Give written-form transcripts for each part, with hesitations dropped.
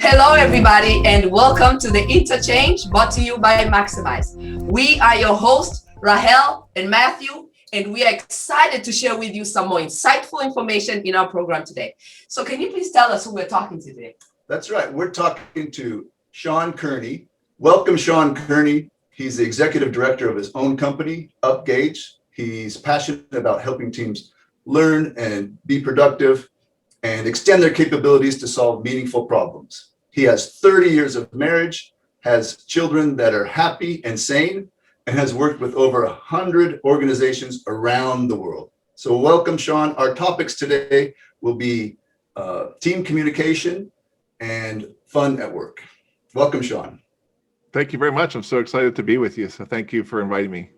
Hello, everybody, and welcome to the Interchange, brought to you by Maximyz. We are your hosts, Rahel and Matthew, and we are excited to share with you some more insightful information in our program today. So can you please tell us who we're talking to today? That's right. We're talking to Sean Kearney. Welcome, Sean Kearney. He's the executive director of his own company, Upgaged. He's passionate about helping teams learn and be productive and extend their capabilities to solve meaningful problems. He has 30 years of marriage, has children that are happy and sane, and has worked with over 100 organizations around the world. So welcome, Sean. Our topics today will be team communication and fun at work. Welcome, Sean. Thank you very much. I'm so excited to be with you. So thank you for inviting me.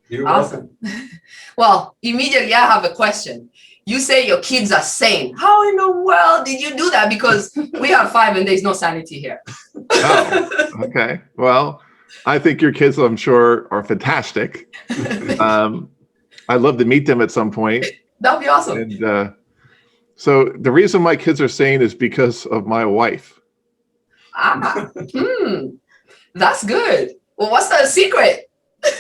You're Awesome. welcome. Well, immediately I have a question. You say your kids are sane. How in the world did you do that? Because we have 5 and there's no sanity here. Oh, okay. Well, I think your kids, I'm sure, are fantastic. I'd love to meet them at some point. That'd be awesome. And so the reason my kids are sane is because of my wife. That's good. Well, what's the secret?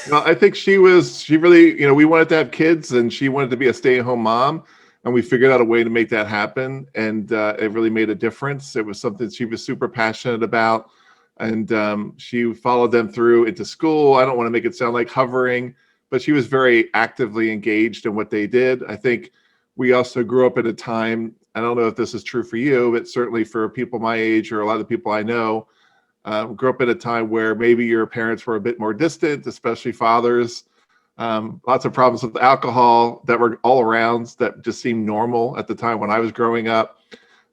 Well, I think she really, we wanted to have kids and she wanted to be a stay-at-home mom. And we figured out a way to make that happen. And it really made a difference. It was something she was super passionate about. And she followed them through into school. I don't want to make it sound like hovering, but she was very actively engaged in what they did. I think we also grew up at a time, I don't know if this is true for you, but certainly for people my age or a lot of the people I know, grew up at a time where maybe your parents were a bit more distant, especially fathers. Lots of problems with alcohol that were all around that just seemed normal at the time when I was growing up.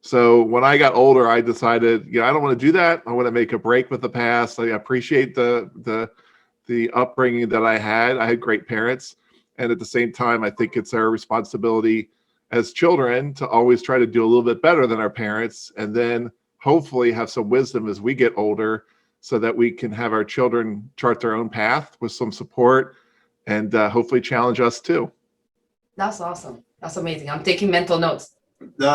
So when I got older, I decided, I don't want to do that. I want to make a break with the past. I appreciate the upbringing that I had. I had great parents. And at the same time, I think it's our responsibility as children to always try to do a little bit better than our parents. And then hopefully have some wisdom as we get older so that we can have our children chart their own path with some support and hopefully challenge us too. That's awesome. That's amazing. I'm taking mental notes. No,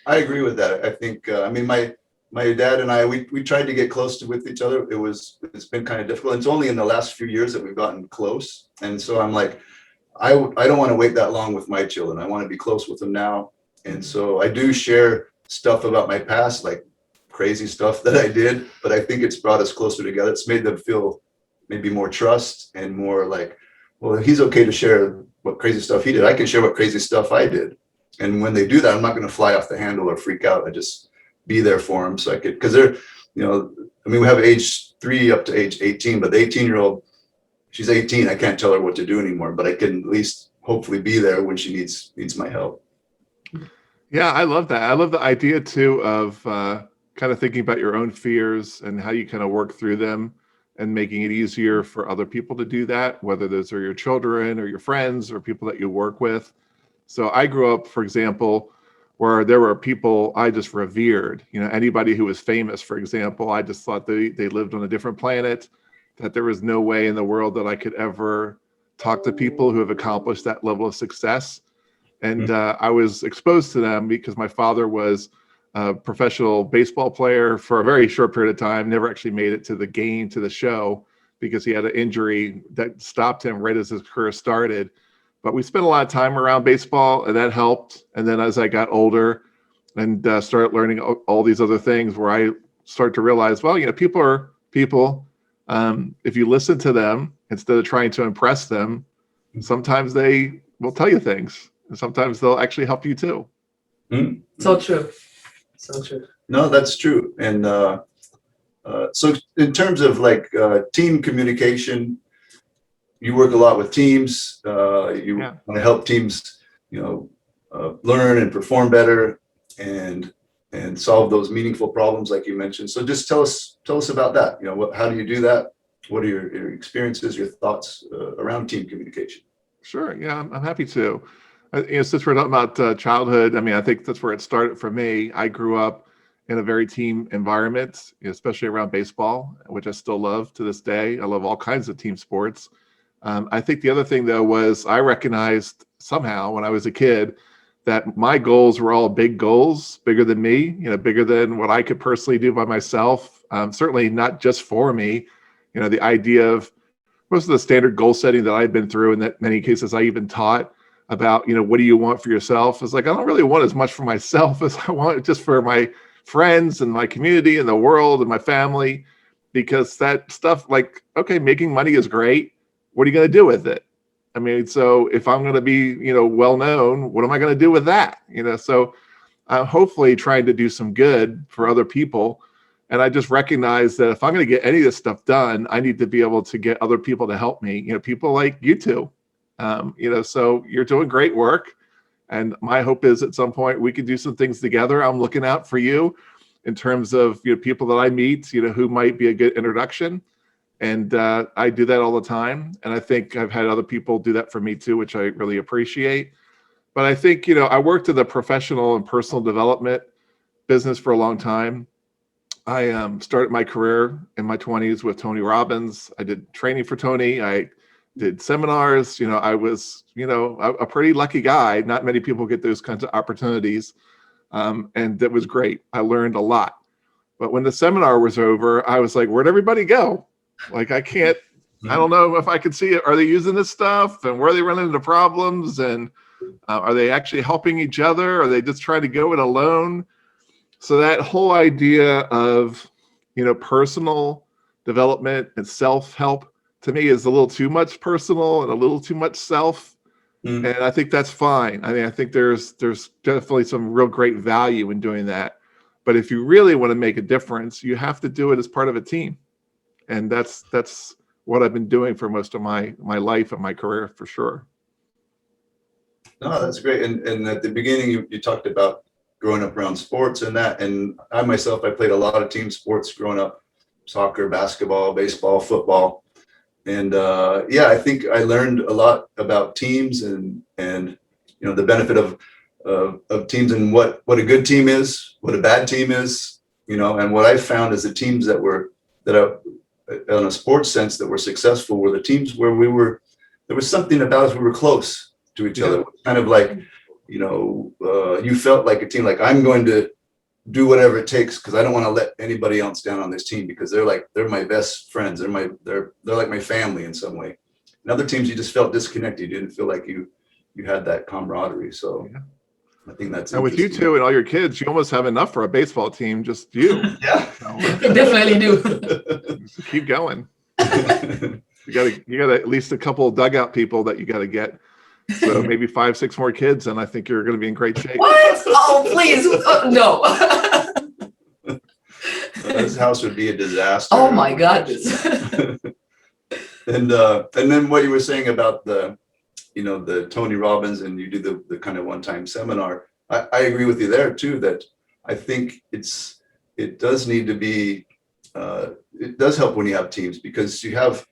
I agree with that. I think, my dad and I, we tried to get close with each other. It's been kind of difficult. It's only in the last few years that we've gotten close. And so I'm like, I don't want to wait that long with my children. I want to be close with them now. And so I do share stuff about my past, like crazy stuff that I did, but I think it's brought us closer together. It's made them feel maybe more trust and more like, well, he's okay to share what crazy stuff he did. I can share what crazy stuff I did. And when they do that, I'm not going to fly off the handle or freak out. I just be there for them. So I could, because they're, we have age 3 up to age 18, but the 18-year-old, she's 18. I can't tell her what to do anymore, but I can at least hopefully be there when she needs my help. Yeah, I love that. I love the idea too of kind of thinking about your own fears and how you kind of work through them and making it easier for other people to do that, whether those are your children or your friends or people that you work with. So I grew up, for example, where there were people I just revered, anybody who was famous, for example, I just thought they lived on a different planet, that there was no way in the world that I could ever talk to people who have accomplished that level of success. And I was exposed to them because my father was a professional baseball player for a very short period of time, never actually made it to the game, to the show, because he had an injury that stopped him right as his career started. But we spent a lot of time around baseball, and that helped. And then as I got older and started learning all these other things, where I started to realize, well, people are people. If you listen to them instead of trying to impress them, sometimes they will tell you things, and sometimes they'll actually help you too. So true. So true. No, that's true. And so in terms of team communication, you work a lot with teams. You want to help teams, learn and perform better and solve those meaningful problems, like you mentioned. So just tell us about that. How do you do that? What are your experiences, your thoughts around team communication? Sure. Yeah, I'm happy to. Since we're talking about childhood, I think that's where it started for me. I grew up in a very team environment, especially around baseball, which I still love to this day. I love all kinds of team sports. I think the other thing, though, was I recognized somehow when I was a kid that my goals were all big goals, bigger than me, bigger than what I could personally do by myself. Certainly not just for me. The idea of most of the standard goal setting that I've been through, and that many cases I even taught about, what do you want for yourself? It's like, I don't really want as much for myself as I want just for my friends and my community and the world and my family, because that stuff, like, okay, making money is great. What are you going to do with it? I mean, so if I'm going to be, well known, what am I going to do with that? So I'm hopefully trying to do some good for other people. And I just recognize that if I'm going to get any of this stuff done, I need to be able to get other people to help me, people like you two, so you're doing great work. And my hope is at some point we could do some things together. I'm looking out for you in terms of, people that I meet, who might be a good introduction. And I do that all the time. And I think I've had other people do that for me too, which I really appreciate. But I think, I worked in the professional and personal development business for a long time. I started my career in my 20s with Tony Robbins. I did training for Tony. I did seminars. I was, a pretty lucky guy. Not many people get those kinds of opportunities. And that was great. I learned a lot. But when the seminar was over, I was like, where'd everybody go? Like, I don't know if I could see it. Are they using this stuff? And where are they running into problems? And are they actually helping each other? Are they just trying to go it alone? So that whole idea of, personal development and self-help to me is a little too much personal and a little too much self. And I think that's fine. I mean, I think there's definitely some real great value in doing that. But if you really want to make a difference, you have to do it as part of a team. And that's what I've been doing for most of my life and my career, for sure. No, that's great. And at the beginning, you talked about growing up around sports and that. And I myself, I played a lot of team sports growing up: soccer, basketball, baseball, football. And I think I learned a lot about teams and the benefit of teams and what a good team is, what a bad team is, and what I found is the teams that on a sports sense that were successful were the teams where there was something about us, we were close to each other. Kind of like, you felt like a team, like, I'm going to do whatever it takes because I don't want to let anybody else down on this team, because they're my best friends. They're like my family in some way. In other teams, you just felt disconnected. You didn't feel like you had that camaraderie. So I think that's. And with you two and all your kids, you almost have enough for a baseball team, just you. Yeah, You definitely do. Keep going. You got at least a couple of dugout people that you got to get. So maybe 5-6 more kids, and I think you're going to be in great shape. What? Oh, please, no. This house would be a disaster. Oh my goodness. And then what you were saying about the Tony Robbins, and you do the kind of one-time seminar. I agree with you there too, that I think it does need to be, it does help when you have teams, because you have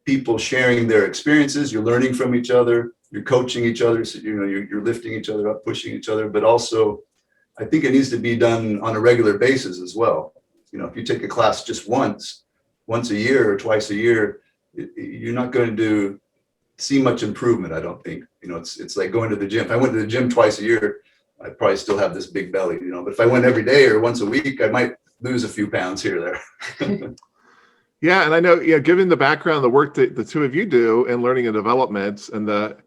people sharing their experiences, you're learning from each other, you're coaching each other, so you're lifting each other up, pushing each other, but also I think it needs to be done on a regular basis as well. If you take a class just once a year or twice a year, you're not going to see much improvement, I don't think. It's like going to the gym. If I went to the gym twice a year, I'd probably still have this big belly, but if I went every day or once a week, I might lose a few pounds here or there. Yeah, and I know, given the background, the work that the two of you do in learning and development, and the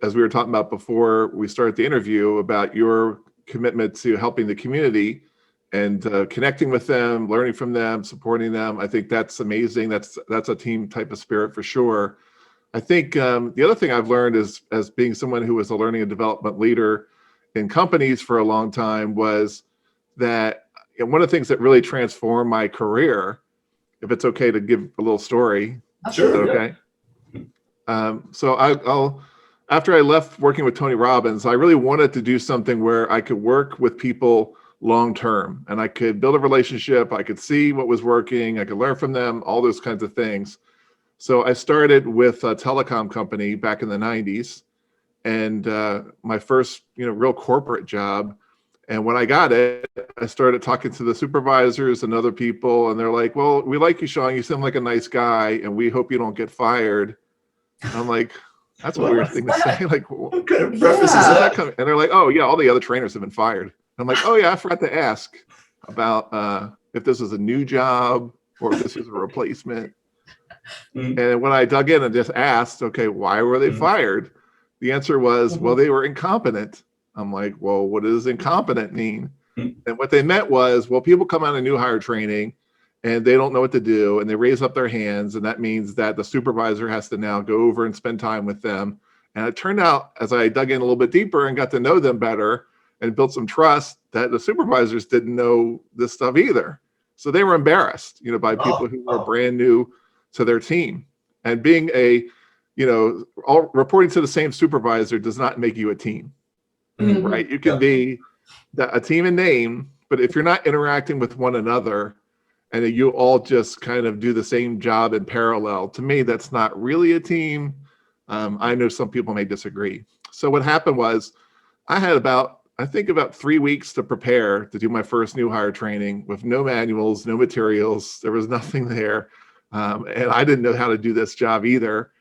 as we were talking about before we started the interview, about your commitment to helping the community and connecting with them, learning from them, supporting them, I think that's amazing. That's a team type of spirit for sure. I think the other thing I've learned is, as being someone who was a learning and development leader in companies for a long time, was that one of the things that really transformed my career, if it's okay to give a little story. Sure. Okay. So I'll after I left working with Tony Robbins, I really wanted to do something where I could work with people long term, and I could build a relationship. I could see what was working. I could learn from them, all those kinds of things. So I started with a telecom company back in the 90s, and my first real corporate job. And when I got it, I started talking to the supervisors and other people, and they're like, well, we like you, Sean. You seem like a nice guy, and we hope you don't get fired. And I'm like, That's a weird thing to say. Like, What kind of preface is Yeah. that? and they're like, oh yeah, all the other trainers have been fired. I'm like, oh yeah, I forgot to ask about if this is a new job or if this is a replacement. Mhm. And when I dug in and just asked, okay, why were they Mhm. fired? The answer was, Mhm. well, they were incompetent. I'm like, well, what does incompetent mean? Mhm. And what they meant was, well, people come out of new hire training and they don't know what to do and they raise up their hands. And that means that the supervisor has to now go over and spend time with them. And it turned out, as I dug in a little bit deeper and got to know them better and built some trust, that the supervisors didn't know this stuff either. So they were embarrassed, by people who were brand new to their team. And being all reporting to the same supervisor does not make you a team, Mhm. right? You can be a team in name, but if you're not interacting with one another and you all just kind of do the same job in parallel, to me, that's not really a team. I know some people may disagree. So what happened was I had about 3 weeks to prepare to do my first new hire training with no manuals, no materials. There was nothing there. And I didn't know how to do this job either.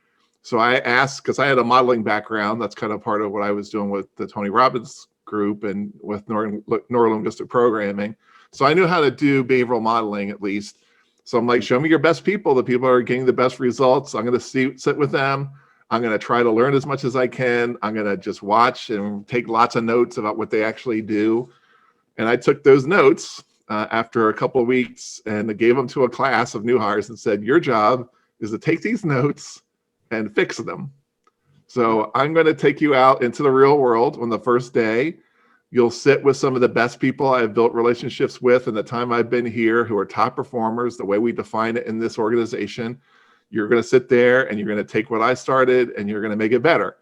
So I asked, because I had a modeling background, that's kind of part of what I was doing with the Tony Robbins group and with neurolinguistic programming. So I knew how to do behavioral modeling at least. So I'm like, show me your best people, the people that are getting the best results. I'm going to sit with them. I'm going to try to learn as much as I can. I'm going to just watch and take lots of notes about what they actually do. And I took those notes after a couple of weeks and gave them to a class of new hires and said, your job is to take these notes and fix them. So I'm going to take you out into the real world on the first day. You'll sit with some of the best people I've built relationships with in the time I've been here who are top performers, the way we define it in this organization. You're going to sit there and you're going to take what I started and you're going to make it better.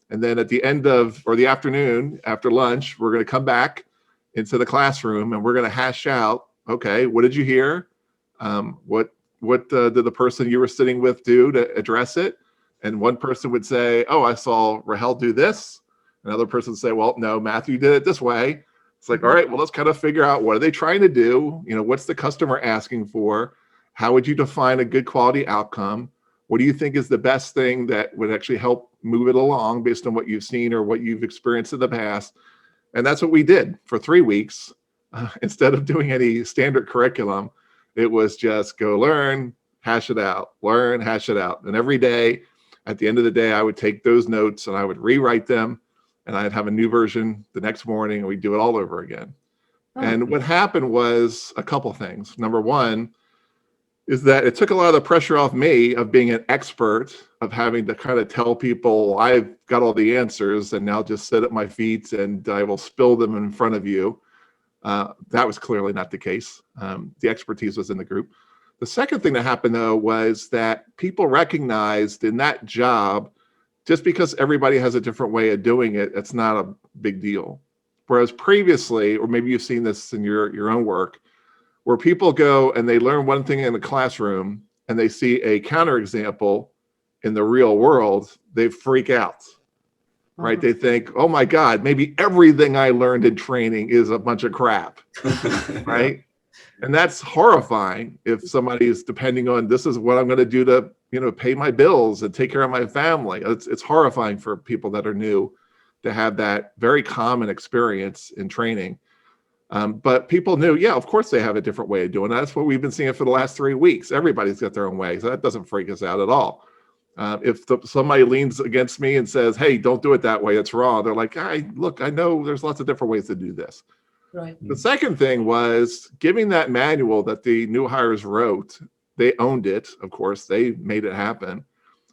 And then at the end of, or the afternoon after lunch, we're going to come back into the classroom and we're going to hash out, okay, what did you hear? What did the person you were sitting with do to address it? And one person would say, oh, I saw Rahel do this. Another person would say, well, no, Matthew did it this way. It's like, all right, well, let's kind of figure out what are they trying to do? What's the customer asking for? How would you define a good quality outcome? What do you think is the best thing that would actually help move it along based on what you've seen or what you've experienced in the past? And that's what we did for 3 weeks. Instead of doing any standard curriculum, it was just go learn, hash it out, learn, hash it out. And every day, at the end of the day, I would take those notes and I would rewrite them and I'd have a new version the next morning and we'd do it all over again. Oh. And what happened was a couple things. Number one is that it took a lot of the pressure off me of being an expert, of having to kind of tell people I've got all the answers and now just sit at my feet and I will spill them in front of you. That was clearly not the case. The expertise was in the group. The second thing that happened, though, was that people recognized in that job, just because everybody has a different way of doing it, it's not a big deal. Whereas previously, or maybe you've seen this in your own work, where people go and they learn one thing in the classroom and they see a counterexample in the real world, they freak out, right? They think, oh my God, maybe everything I learned in training is a bunch of crap, right? And that's horrifying if somebody is depending on, this is what I'm going to do to, pay my bills and take care of my family. It's horrifying for people that are new to have that very common experience in training. But people knew, yeah, of course they have a different way of doing it. That's what we've been seeing for the last 3 weeks. Everybody's got their own way. So that doesn't freak us out at all. If somebody leans against me and says, hey, don't do it that way, it's wrong. They're like, look, I know there's lots of different ways to do this. Right. The second thing was giving that manual that the new hires wrote. They owned it. Of course, they made it happen.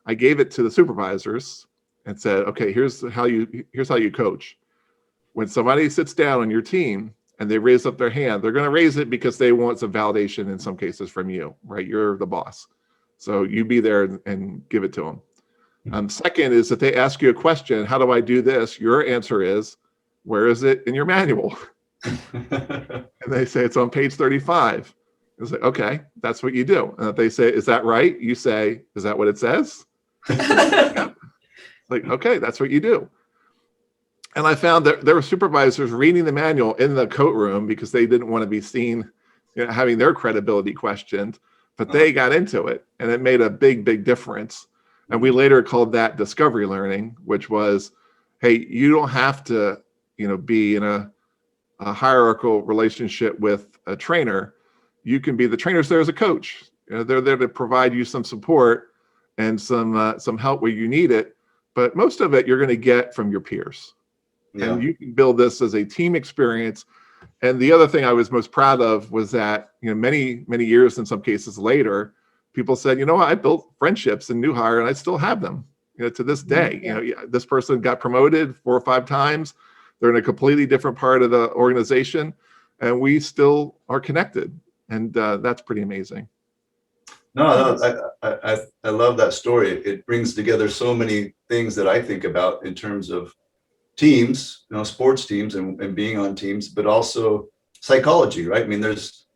I gave it to the supervisors and said, okay, here's how you coach. When somebody sits down on your team and they raise up their hand, they're going to raise it because they want some validation in some cases from you, right? You're the boss. So you be there and give it to them. Second is that they ask you a question, how do I do this? Your answer is, where is it in your manual? And they say, it's on page 35. It's like, okay, that's what you do. And if they say, is that right? You say, is that what it says? Yeah. Like, okay, that's what you do. And I found that there were supervisors reading the manual in the coat room because they didn't want to be seen, having their credibility questioned, but they got into it and it made a big, big difference. And we later called that discovery learning, which was, hey, you don't have to, be in a hierarchical relationship with a trainer. You can be the trainer's there as a coach. They're there to provide you some support and some help where you need it. But most of it you're going to get from your peers. Yeah. And you can build this as a team experience. And the other thing I was most proud of was that, many, many years, in some cases later, people said, I built friendships in New Hire and I still have them, to this day. Yeah. This person got promoted 4 or 5 times. They're in a completely different part of the organization and we still are connected. And that's pretty amazing. No, I love that story. It brings together so many things that I think about in terms of teams, sports teams and being on teams, but also psychology, right? I mean, there's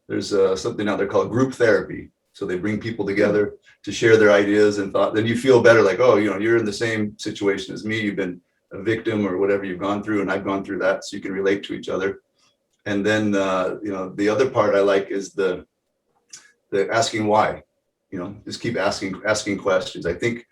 something out there called group therapy. So they bring people together to share their ideas and thought. Then you feel better, like, oh, you're in the same situation as me. You've been a victim or whatever you've gone through, and I've gone through that, so you can relate to each other. And then the other part I like is the asking why. Just keep asking questions. I think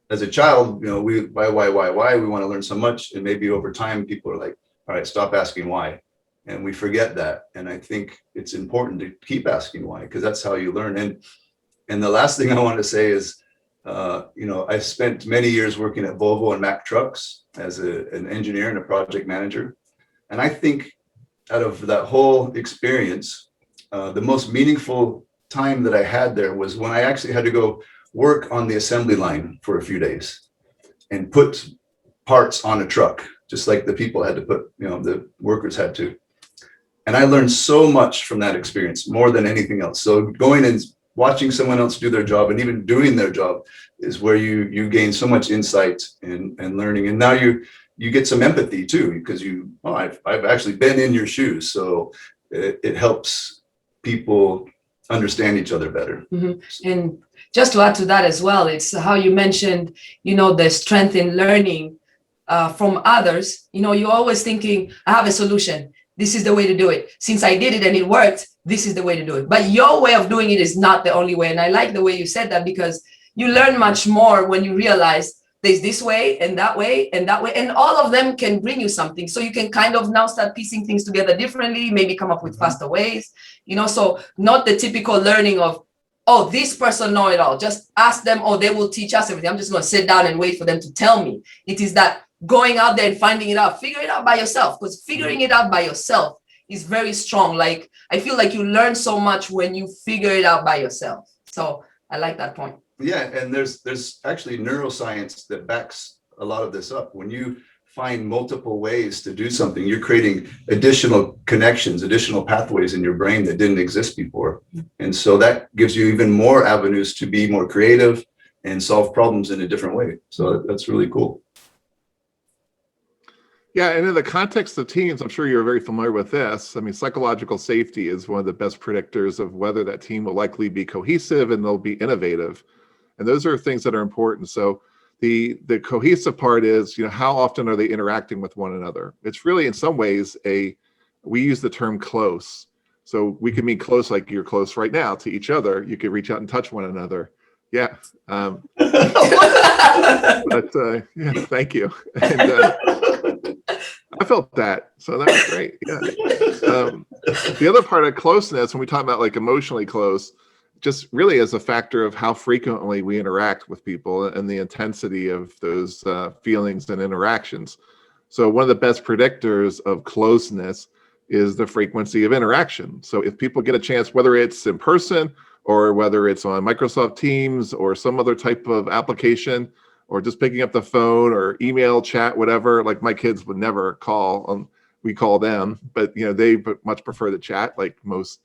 as a child, we why we want to learn so much, and maybe over time people are like, all right, stop asking why, and we forget that. And I think it's important to keep asking why, because that's how you learn. And the last thing I want to say is, I spent many years working at Volvo and Mack Trucks as an engineer and a project manager, and I think out of that whole experience, the most meaningful time that I had there was when I actually had to go work on the assembly line for a few days and put parts on a truck, just like the people had to put, the workers had to. And I learned so much from that experience, more than anything else. So going and watching someone else do their job and even doing their job is where you gain so much insight and learning. And now you get some empathy too, because I've actually been in your shoes. So it helps people understand each other better. Mm-hmm. And just to add to that as well, it's how you mentioned, the strength in learning from others. You're always thinking, I have a solution. This is the way to do it. Since I did it and it worked, this is the way to do it. But your way of doing it is not the only way. And I like the way you said that, because you learn much more when you realize there's this way and that way and that way, and all of them can bring you something. So you can kind of now start piecing things together differently, maybe come up with faster ways, so not the typical learning of, oh, this person know it all, just ask them, oh, they will teach us everything. I'm just going to sit down and wait for them to tell me. It is that going out there and finding it out, figure it out by yourself, because figuring it out by yourself is very strong. Like, I feel like you learn so much when you figure it out by yourself. So I like that point. Yeah, and there's actually neuroscience that backs a lot of this up. When you find multiple ways to do something, you're creating additional connections, additional pathways in your brain that didn't exist before. And so that gives you even more avenues to be more creative and solve problems in a different way. So that's really cool. Yeah, and in the context of teams, I'm sure you're very familiar with this. I mean, psychological safety is one of the best predictors of whether that team will likely be cohesive and they'll be innovative. And those are things that are important. So the cohesive part is, how often are they interacting with one another? It's really, in some ways, we use the term close. So we can mean close like you're close right now to each other. You could reach out and touch one another. Yeah. But yeah, thank you. And, I felt that. So that was great. Yeah. The other part of closeness, when we talk about like emotionally close, just really as a factor of how frequently we interact with people and the intensity of those feelings and interactions. So one of the best predictors of closeness is the frequency of interaction. So if people get a chance, whether it's in person or whether it's on Microsoft Teams or some other type of application, or just picking up the phone or email, chat, whatever, like my kids would never call, we call them, but they much prefer to chat, like most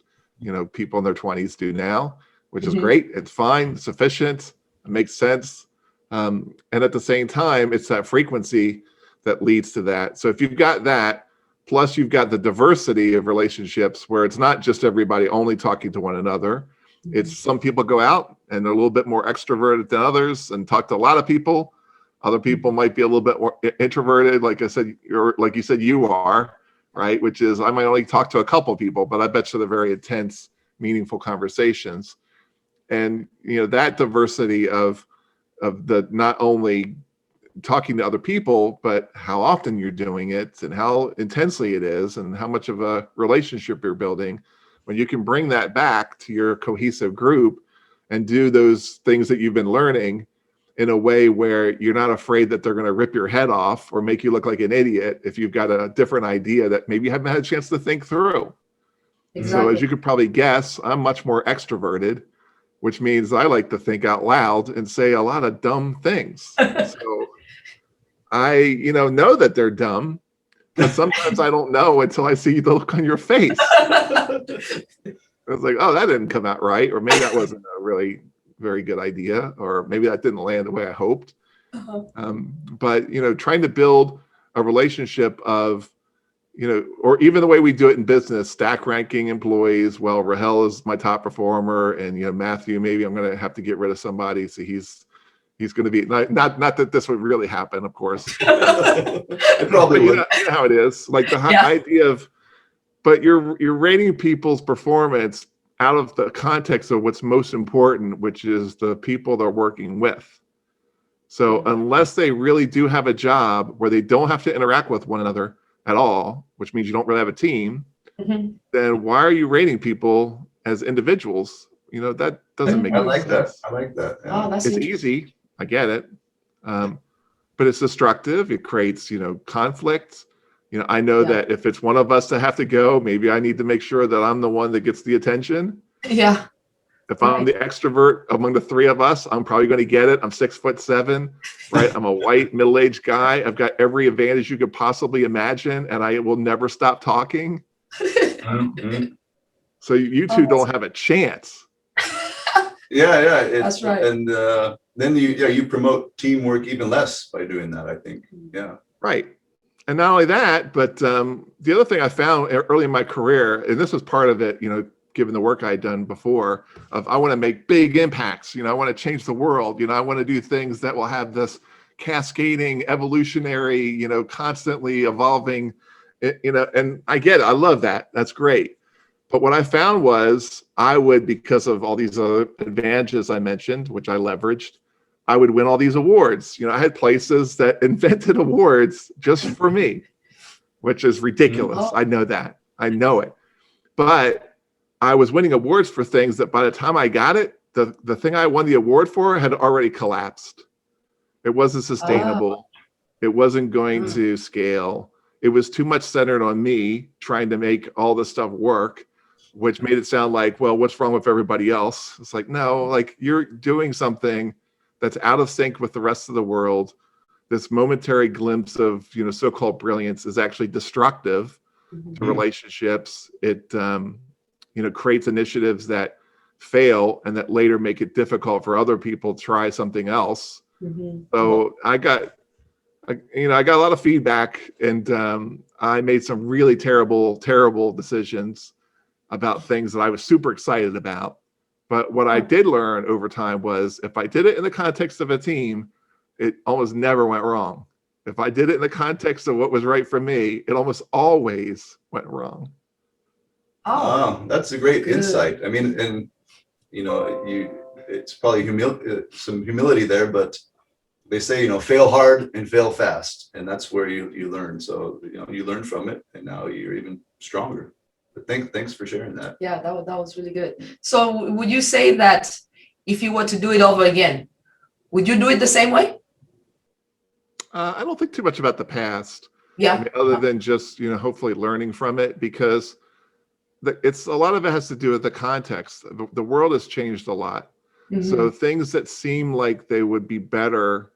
people in their 20s do now, which is great. It's fine, sufficient, it makes sense. And at the same time, it's that frequency that leads to that. So if you've got that, plus you've got the diversity of relationships where it's not just everybody only talking to one another. It's some people go out and they're a little bit more extroverted than others and talk to a lot of people. Other people might be a little bit more introverted, like I said, or like you said, you are, right? Which is, I might only talk to a couple people, but I bet you they're very intense, meaningful conversations. And that diversity of the not only talking to other people, but how often you're doing it and how intensely it is and how much of a relationship you're building. When you can bring that back to your cohesive group and do those things that you've been learning in a way where you're not afraid that they're going to rip your head off or make you look like an idiot if you've got a different idea that maybe you haven't had a chance to think through. Exactly. So as you could probably guess, I'm much more extroverted, which means I like to think out loud and say a lot of dumb things. So I, know that they're dumb, but sometimes I don't know until I see the look on your face. I was like, oh, that didn't come out right. Or maybe that wasn't a really very good idea. Or maybe that didn't land the way I hoped. But, trying to build a relationship of, or even the way we do it in business, stack ranking employees. Well, Rahel is my top performer. And, Matthew, maybe I'm going to have to get rid of somebody. So he's going to be not that this would really happen, of course. It probably would. You know how it is. Like the idea of, but you're rating people's performance out of the context of what's most important, which is the people they're working with. So unless they really do have a job where they don't have to interact with one another at all, which means you don't really have a team, then why are you rating people as individuals? That doesn't make any sense. I like that. Oh, that's It's easy. I get it. But it's destructive. It creates, conflict. I know that if it's one of us that have to go, maybe I need to make sure that I'm the one that gets the attention. Yeah. If I'm the extrovert among the three of us, I'm probably going to get it. I'm 6'7", right? I'm a white middle-aged guy. I've got every advantage you could possibly imagine, and I will never stop talking. So you two don't have a chance. Yeah. That's right. And then you promote teamwork even less by doing that, I think. Yeah. Right. And not only that, but the other thing I found early in my career, and this was part of it, given the work I'd done before, of I want to make big impacts. I want to change the world. I want to do things that will have this cascading, evolutionary, constantly evolving, and I get it. I love that. That's great. But what I found was I would, because of all these other advantages I mentioned, which I leveraged, I would win all these awards. I had places that invented awards just for me, which is ridiculous. I know that. I know it. But I was winning awards for things that by the time I got it, the thing I won the award for had already collapsed. It wasn't sustainable. It wasn't going to scale. It was too much centered on me trying to make all this stuff work, which made it sound like, well, what's wrong with everybody else? It's like, no, like you're doing something that's out of sync with the rest of the world. This momentary glimpse of, so-called brilliance is actually destructive to relationships. It, creates initiatives that fail and that later make it difficult for other people to try something else. So I got a lot of feedback, and I made some really terrible decisions about things that I was super excited about. But what I did learn over time was if I did it in the context of a team, it almost never went wrong. If I did it in the context of what was right for me, it almost always went wrong. Oh, that's a great insight. I mean, and it's probably some humility there, but they say, fail hard and fail fast, and that's where you learn. So you learn from it, and now you're even stronger. But thanks for sharing that. Yeah, that was really good. So would you say that if you were to do it over again, would you do it the same way? I don't think too much about the past. Yeah. Other than just, hopefully learning from it, because it's a lot of it has to do with the context. The world has changed a lot. So things that seem like they would be better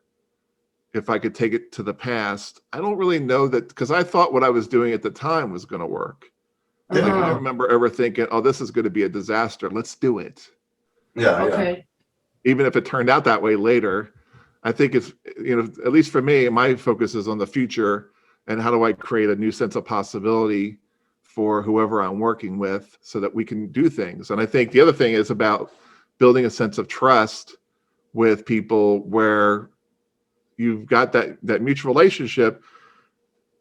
if I could take it to the past, I don't really know that, because I thought what I was doing at the time was going to work. Like, I don't remember ever thinking, oh, this is going to be a disaster. Let's do it. Yeah. Okay. Even if it turned out that way later, I think it's, at least for me, my focus is on the future and how do I create a new sense of possibility for whoever I'm working with so that we can do things. And I think the other thing is about building a sense of trust with people where you've got that mutual relationship,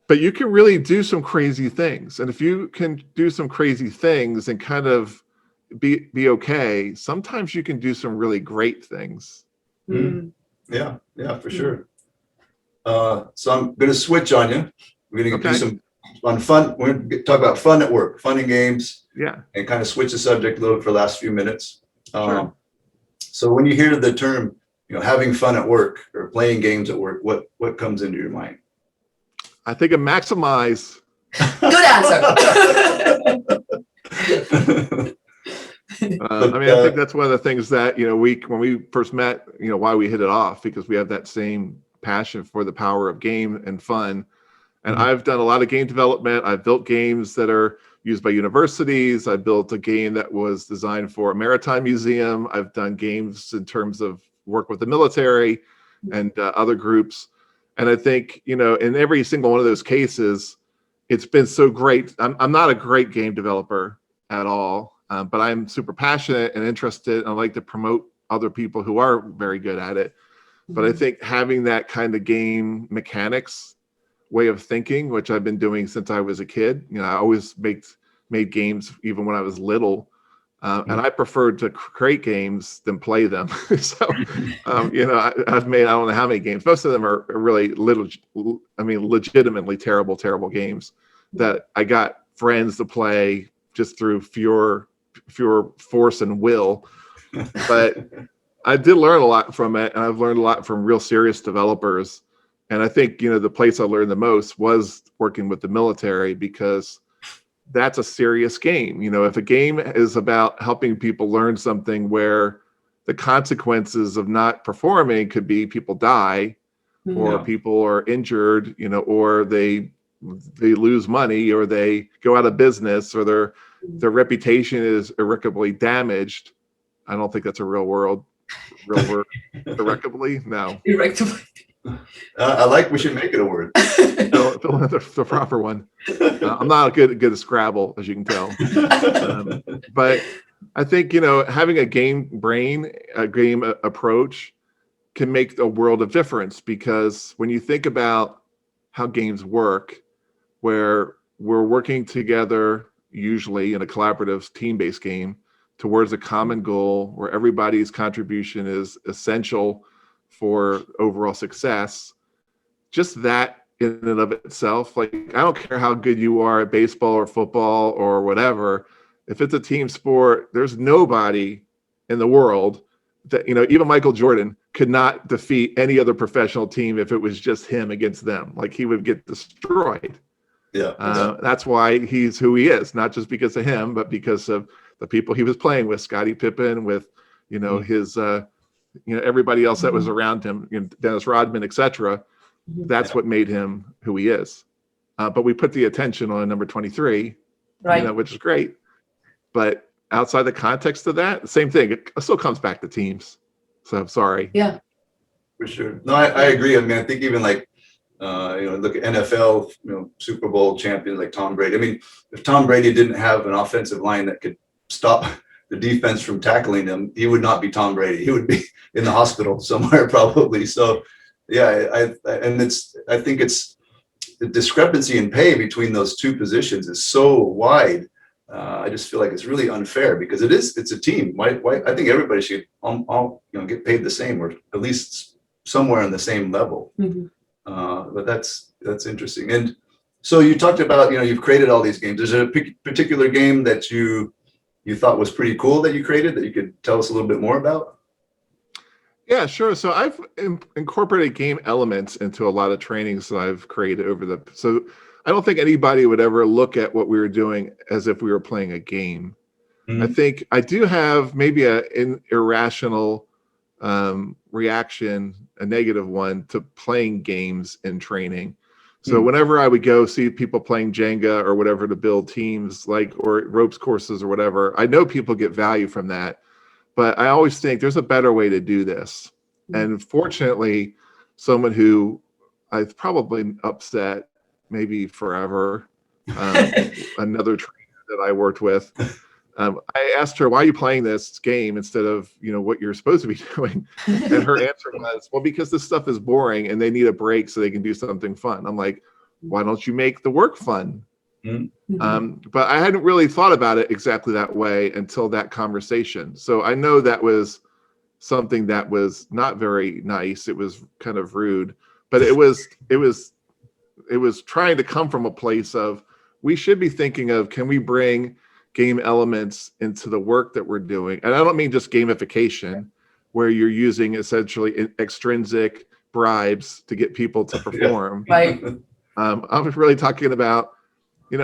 but you can really do some crazy things. And if you can do some crazy things and kind of be okay, sometimes you can do some really great things. Yeah, for sure. So I'm going to switch on you. We're going to do some on fun. We're going to talk about fun at work, fun and games. Yeah. And kind of switch the subject a little for the last few minutes. Sure. So when you hear the term, having fun at work or playing games at work, what comes into your mind? I think of Maximyz. Good answer. I think that's one of the things that, when we first met, why we hit it off, because we have that same passion for the power of game and fun. And I've done a lot of game development. I've built games that are used by universities. I built a game that was designed for a maritime museum. I've done games in terms of work with the military and other groups. And I think, in every single one of those cases, it's been so great. I'm not a great game developer at all, but I'm super passionate and interested. And I like to promote other people who are very good at it. But I think having that kind of game mechanics way of thinking, which I've been doing since I was a kid, I always made games even when I was little. And I preferred to create games than play them. So, I've made, I don't know how many games. Most of them are really legitimately terrible games that I got friends to play just through pure force and will. But I did learn a lot from it, and I've learned a lot from real serious developers. And I think, the place I learned the most was working with the military, because that's a serious game. If a game is about helping people learn something where the consequences of not performing could be people die, or people are injured, or they lose money, or they go out of business, or their reputation is irreparably damaged. I don't think that's a real word. Irreparably? No. Irreparably. I like, we should make it a word. No, the proper one. I'm not good at Scrabble, as you can tell. But I think, having a game brain, a game approach can make a world of difference, because when you think about how games work, where we're working together, usually in a collaborative team-based game, towards a common goal where everybody's contribution is essential for overall success, just that in and of itself, like, I don't care how good you are at baseball or football or whatever, if it's a team sport, there's nobody in the world that, even Michael Jordan could not defeat any other professional team if it was just him against them. Like, he would get destroyed. That's why he's who he is, not just because of him, but because of the people he was playing with, Scottie Pippen, with, his, everybody else that was around him, Dennis Rodman, etc. That's what made him who he is. But we put the attention on number 23, right, which is great. But outside the context of that, same thing. It still comes back to teams. So I'm sorry. Yeah, for sure. No, I agree. I mean, I think even like, look at NFL, Super Bowl champions like Tom Brady. I mean, if Tom Brady didn't have an offensive line that could stop the defense from tackling him, he would not be Tom Brady. He would be in the hospital somewhere probably. So, yeah, I think it's the discrepancy in pay between those two positions is so wide. I just feel like it's really unfair, because it's a team. Why I think everybody should all get paid the same, or at least somewhere on the same level. But that's interesting. And so you talked about, you've created all these games. Is there a particular game that you thought was pretty cool that you created that you could tell us a little bit more about? Yeah, sure. So I've incorporated game elements into a lot of trainings that I've created so I don't think anybody would ever look at what we were doing as if we were playing a game. I think I do have maybe an irrational reaction, a negative one, to playing games in training. So whenever I would go see people playing Jenga or whatever to build teams, or ropes courses or whatever, I know people get value from that. But I always think there's a better way to do this. And fortunately, someone who I've probably upset maybe forever, another trainer that I worked with, I asked her, why are you playing this game instead of, what you're supposed to be doing? And her answer was, well, because this stuff is boring and they need a break so they can do something fun. I'm like, why don't you make the work fun? But I hadn't really thought about it exactly that way until that conversation. So I know that was something that was not very nice. It was kind of rude, but it was trying to come from a place of, we should be thinking of, can we bring game elements into the work that we're doing? And I don't mean just gamification, where you're using essentially extrinsic bribes to get people to perform. Right. I was really talking about,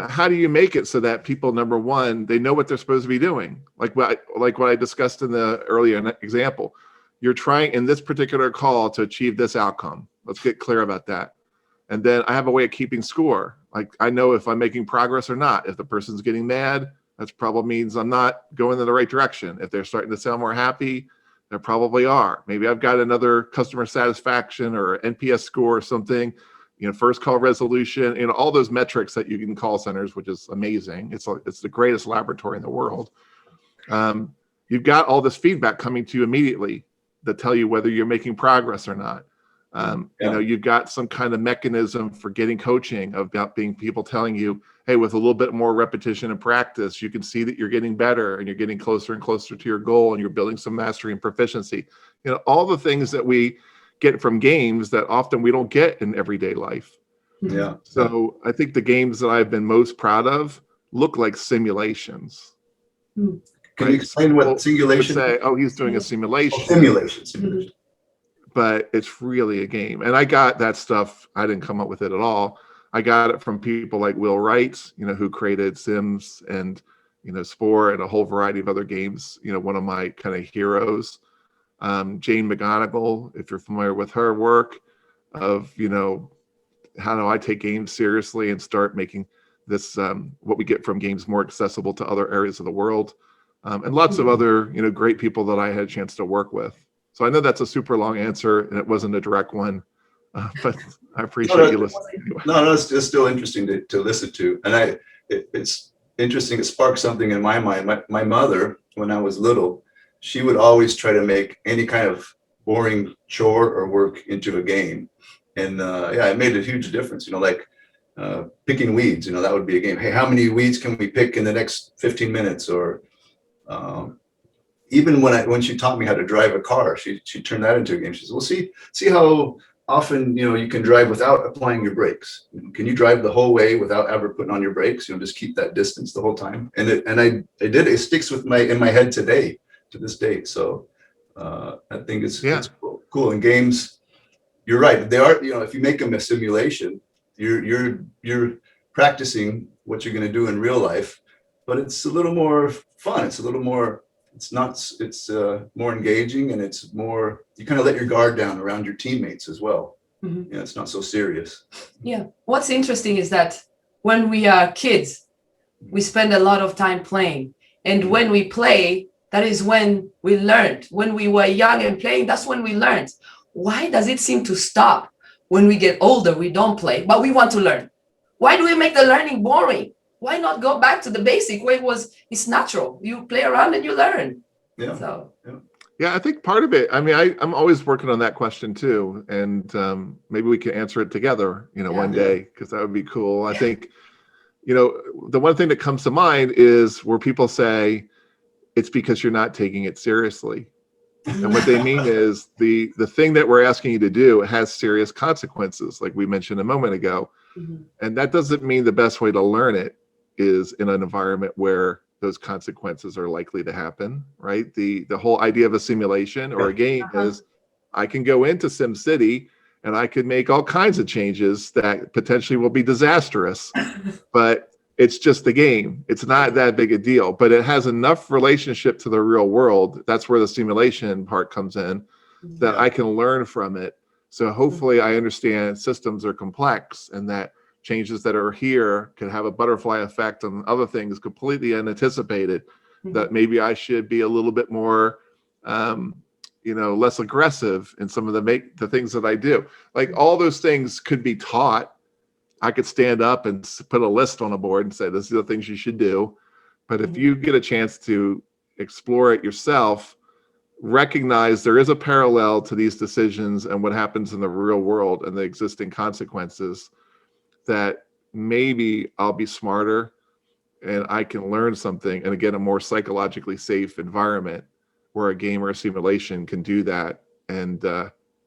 how do you make it so that people, number one, they know what they're supposed to be doing? Like what I discussed in the earlier example. You're trying in this particular call to achieve this outcome. Let's get clear about that. And then I have a way of keeping score. Like, I know if I'm making progress or not. If the person's getting mad, that probably means I'm not going in the right direction. If they're starting to sound more happy, they probably are. Maybe I've got another customer satisfaction or NPS score or something, first call resolution, all those metrics that you get in call centers, which is amazing. It's the greatest laboratory in the world. You've got all this feedback coming to you immediately that tell you whether you're making progress or not. You've got some kind of mechanism for getting coaching about being people telling you, hey, with a little bit more repetition and practice, you can see that you're getting better and you're getting closer and closer to your goal and you're building some mastery and proficiency. All the things that we get from games that often we don't get in everyday life. Yeah. So I think the games that I've been most proud of look like simulations. Can you explain what simulation? Say, oh, he's doing a simulation. Simulation. But it's really a game. And I got that stuff. I didn't come up with it at all. I got it from people like Will Wright, who created Sims and, Spore and a whole variety of other games. One of my kind of heroes, Jane McGonigal, if you're familiar with her work of, how do I take games seriously and start making this, what we get from games more accessible to other areas of the world. And lots of other, great people that I had a chance to work with. So I know that's a super long answer and it wasn't a direct one, but I appreciate you listening. Anyway. No, it's still interesting to listen to. And it's interesting. It sparked something in my mind. My mother, when I was little, she would always try to make any kind of boring chore or work into a game. And it made a huge difference, like picking weeds, that would be a game. Hey, how many weeds can we pick in the next 15 minutes? Or even when she taught me how to drive a car, she turned that into a game. She said, well, see how often, you can drive without applying your brakes. Can you drive the whole way without ever putting on your brakes? Just keep that distance the whole time. And it sticks in my head today, to this date. So I think it's cool. And games, you're right. They are, if you make them a simulation, you're practicing what you're going to do in real life, but it's a little more fun. It's more engaging, and it's more, you kind of let your guard down around your teammates as well. Mm-hmm. It's not so serious. Yeah. What's interesting is that when we are kids, we spend a lot of time playing. And when we play, that is when we learned. When we were young and playing, that's when we learned. Why does it seem to stop when we get older? We don't play, but we want to learn. Why do we make the learning boring? Why not go back to the basic where it's natural? You play around and you learn. Yeah. So. Yeah, I think part of it, I'm always working on that question too. And maybe we can answer it together, one day, because that would be cool. I think, the one thing that comes to mind is where people say it's because you're not taking it seriously. And what they mean is the thing that we're asking you to do has serious consequences, like we mentioned a moment ago. Mm-hmm. And that doesn't mean the best way to learn it is in an environment where those consequences are likely to happen, right? The whole idea of a simulation or a game is I can go into SimCity and I could make all kinds of changes that potentially will be disastrous, but it's just a game. It's not that big a deal, but it has enough relationship to the real world. That's where the simulation part comes in, that I can learn from it. So hopefully I understand systems are complex and that changes that are here can have a butterfly effect on other things completely unanticipated, that maybe I should be a little bit more, less aggressive in some of the things that I do. Like all those things could be taught. I could stand up and put a list on a board and say, this are the things you should do. But if you get a chance to explore it yourself, recognize there is a parallel to these decisions and what happens in the real world and the existing consequences, that maybe I'll be smarter and I can learn something and again, a more psychologically safe environment where a game or a simulation can do that, and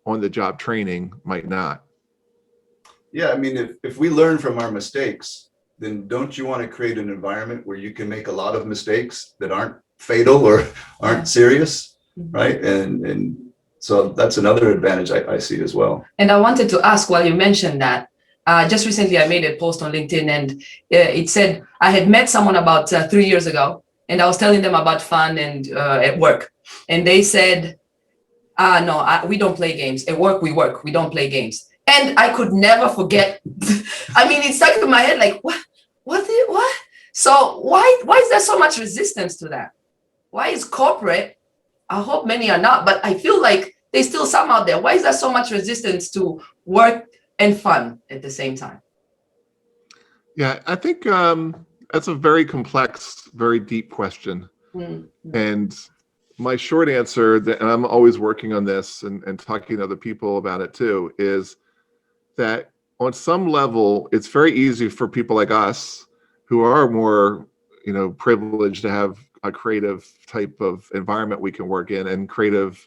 on-the-job training might not. Yeah, I mean, if we learn from our mistakes, then don't you want to create an environment where you can make a lot of mistakes that aren't fatal or aren't serious, right? And so that's another advantage I see as well. And I wanted to ask, while you mentioned that, just recently I made a post on LinkedIn, and it said I had met someone about 3 years ago, and I was telling them about fun and at work, and they said, no, we don't play games. At work, we work. We don't play games. And I could never forget. I mean, it stuck in my head like, what? So why is there so much resistance to that? Why is corporate? I hope many are not, but I feel like there's still some out there. Why is there so much resistance to work and fun at the same time? Yeah, I think that's a very complex, very deep question. And my short answer, and I'm always working on this and talking to other people about it too, is that on some level, it's very easy for people like us who are more, privileged to have a creative type of environment we can work in, and creative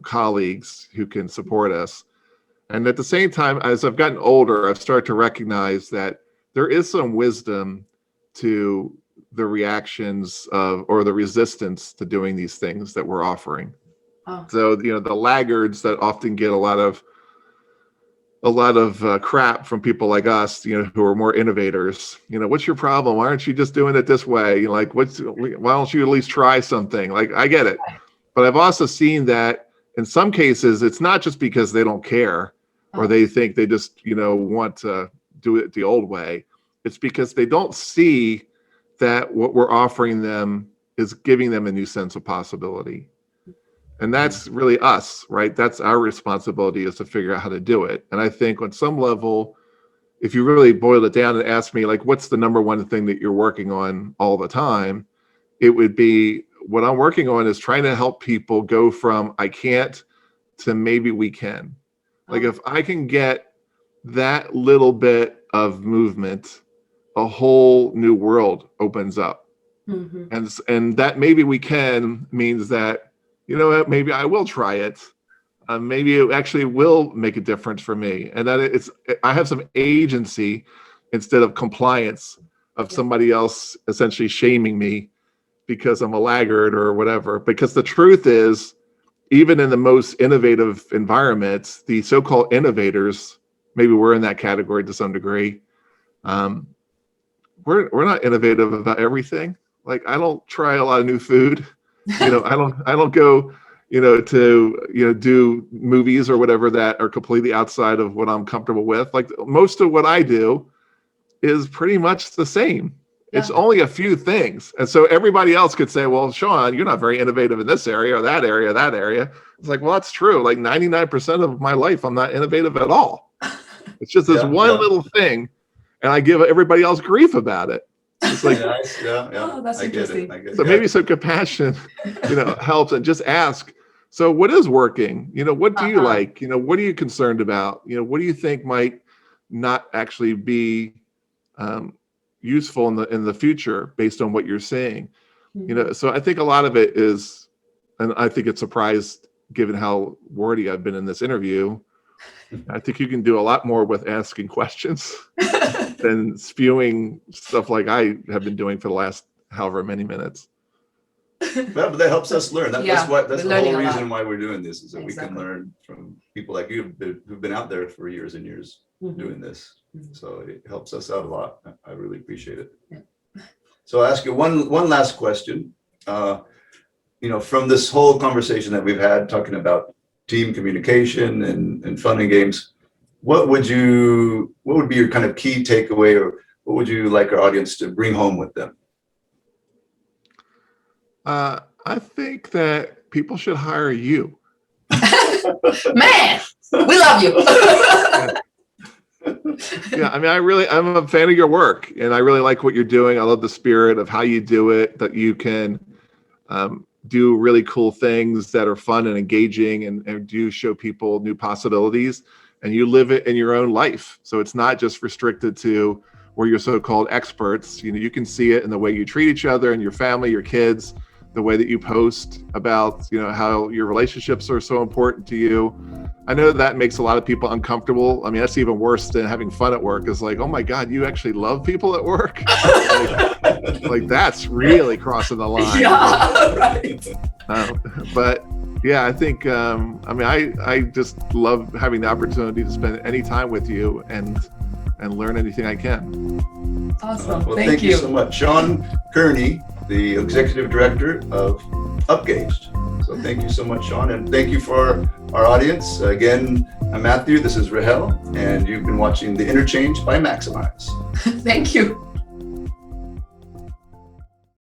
colleagues who can support us. And at the same time, as I've gotten older, I've started to recognize that there is some wisdom to the reactions of, or the resistance to doing these things that we're offering. So, the laggards that often get a lot of crap from people like us, who are more innovators. What's your problem? Why aren't you just doing it this way? Why don't you at least try something? Like, I get it. But I've also seen that in some cases, it's not just because they don't care or they think they just, want to do it the old way. It's because they don't see that what we're offering them is giving them a new sense of possibility. And that's really us, right? That's our responsibility, is to figure out how to do it. And I think on some level, if you really boil it down and ask me, like, what's the number one thing that you're working on all the time? It would be, what I'm working on is trying to help people go from I can't to maybe we can. Like, if I can get that little bit of movement, a whole new world opens up. And that maybe we can means that, maybe I will try it. Maybe it actually will make a difference for me. And that I have some agency instead of compliance of somebody else essentially shaming me because I'm a laggard or whatever. Because the truth is, even in the most innovative environments, the so-called innovators, maybe we're in that category to some degree, we're not innovative about everything. Like, I don't try a lot of new food. I don't go, to, do movies or whatever that are completely outside of what I'm comfortable with. Like, most of what I do is pretty much the same. Yeah. It's only a few things. And so everybody else could say, well, Sean, you're not very innovative in this area or that area, that area. It's like, well, that's true. Like 99% of my life, I'm not innovative at all. It's just this little thing. And I give everybody else grief about it. It's like, Oh, that's interesting. I get it. So maybe some compassion, helps, and just ask. So what is working? What do you like? What are you concerned about? What do you think might not actually be useful in the future based on what you're seeing? So I think a lot of it is, and I think it's surprised given how wordy I've been in this interview. I think you can do a lot more with asking questions than spewing stuff like I have been doing for the last however many minutes. But that helps us learn. That's the whole reason why we're doing this, is that we can learn from people like you who've been out there for years and years doing this. So it helps us out a lot. I really appreciate it. Yeah. So I'll ask you one last question. From this whole conversation that we've had talking about team communication and fun and games, what would be your kind of key takeaway, or what would you like our audience to bring home with them? I think that people should hire you. Man, we love you. Yeah, I mean, I'm a fan of your work, and I really like what you're doing. I love the spirit of how you do it, that you can do really cool things that are fun and engaging, and do show people new possibilities, and you live it in your own life. So it's not just restricted to where you're so-called experts. You can see it in the way you treat each other and your family, your kids, the way that you post about, how your relationships are so important to you. I know that makes a lot of people uncomfortable. I mean, that's even worse than having fun at work. It's like, oh my God, you actually love people at work? like that's really crossing the line. Yeah, right. But yeah, I think, I just love having the opportunity to spend any time with you and learn anything I can. Awesome. Well, thank you so much. Sean Kearney, the executive director of Upgaged. So thank you so much, Sean. And thank you for our audience. Again, I'm Matthew, this is Rahel, and you've been watching The Interchange by Maximyz. Thank you.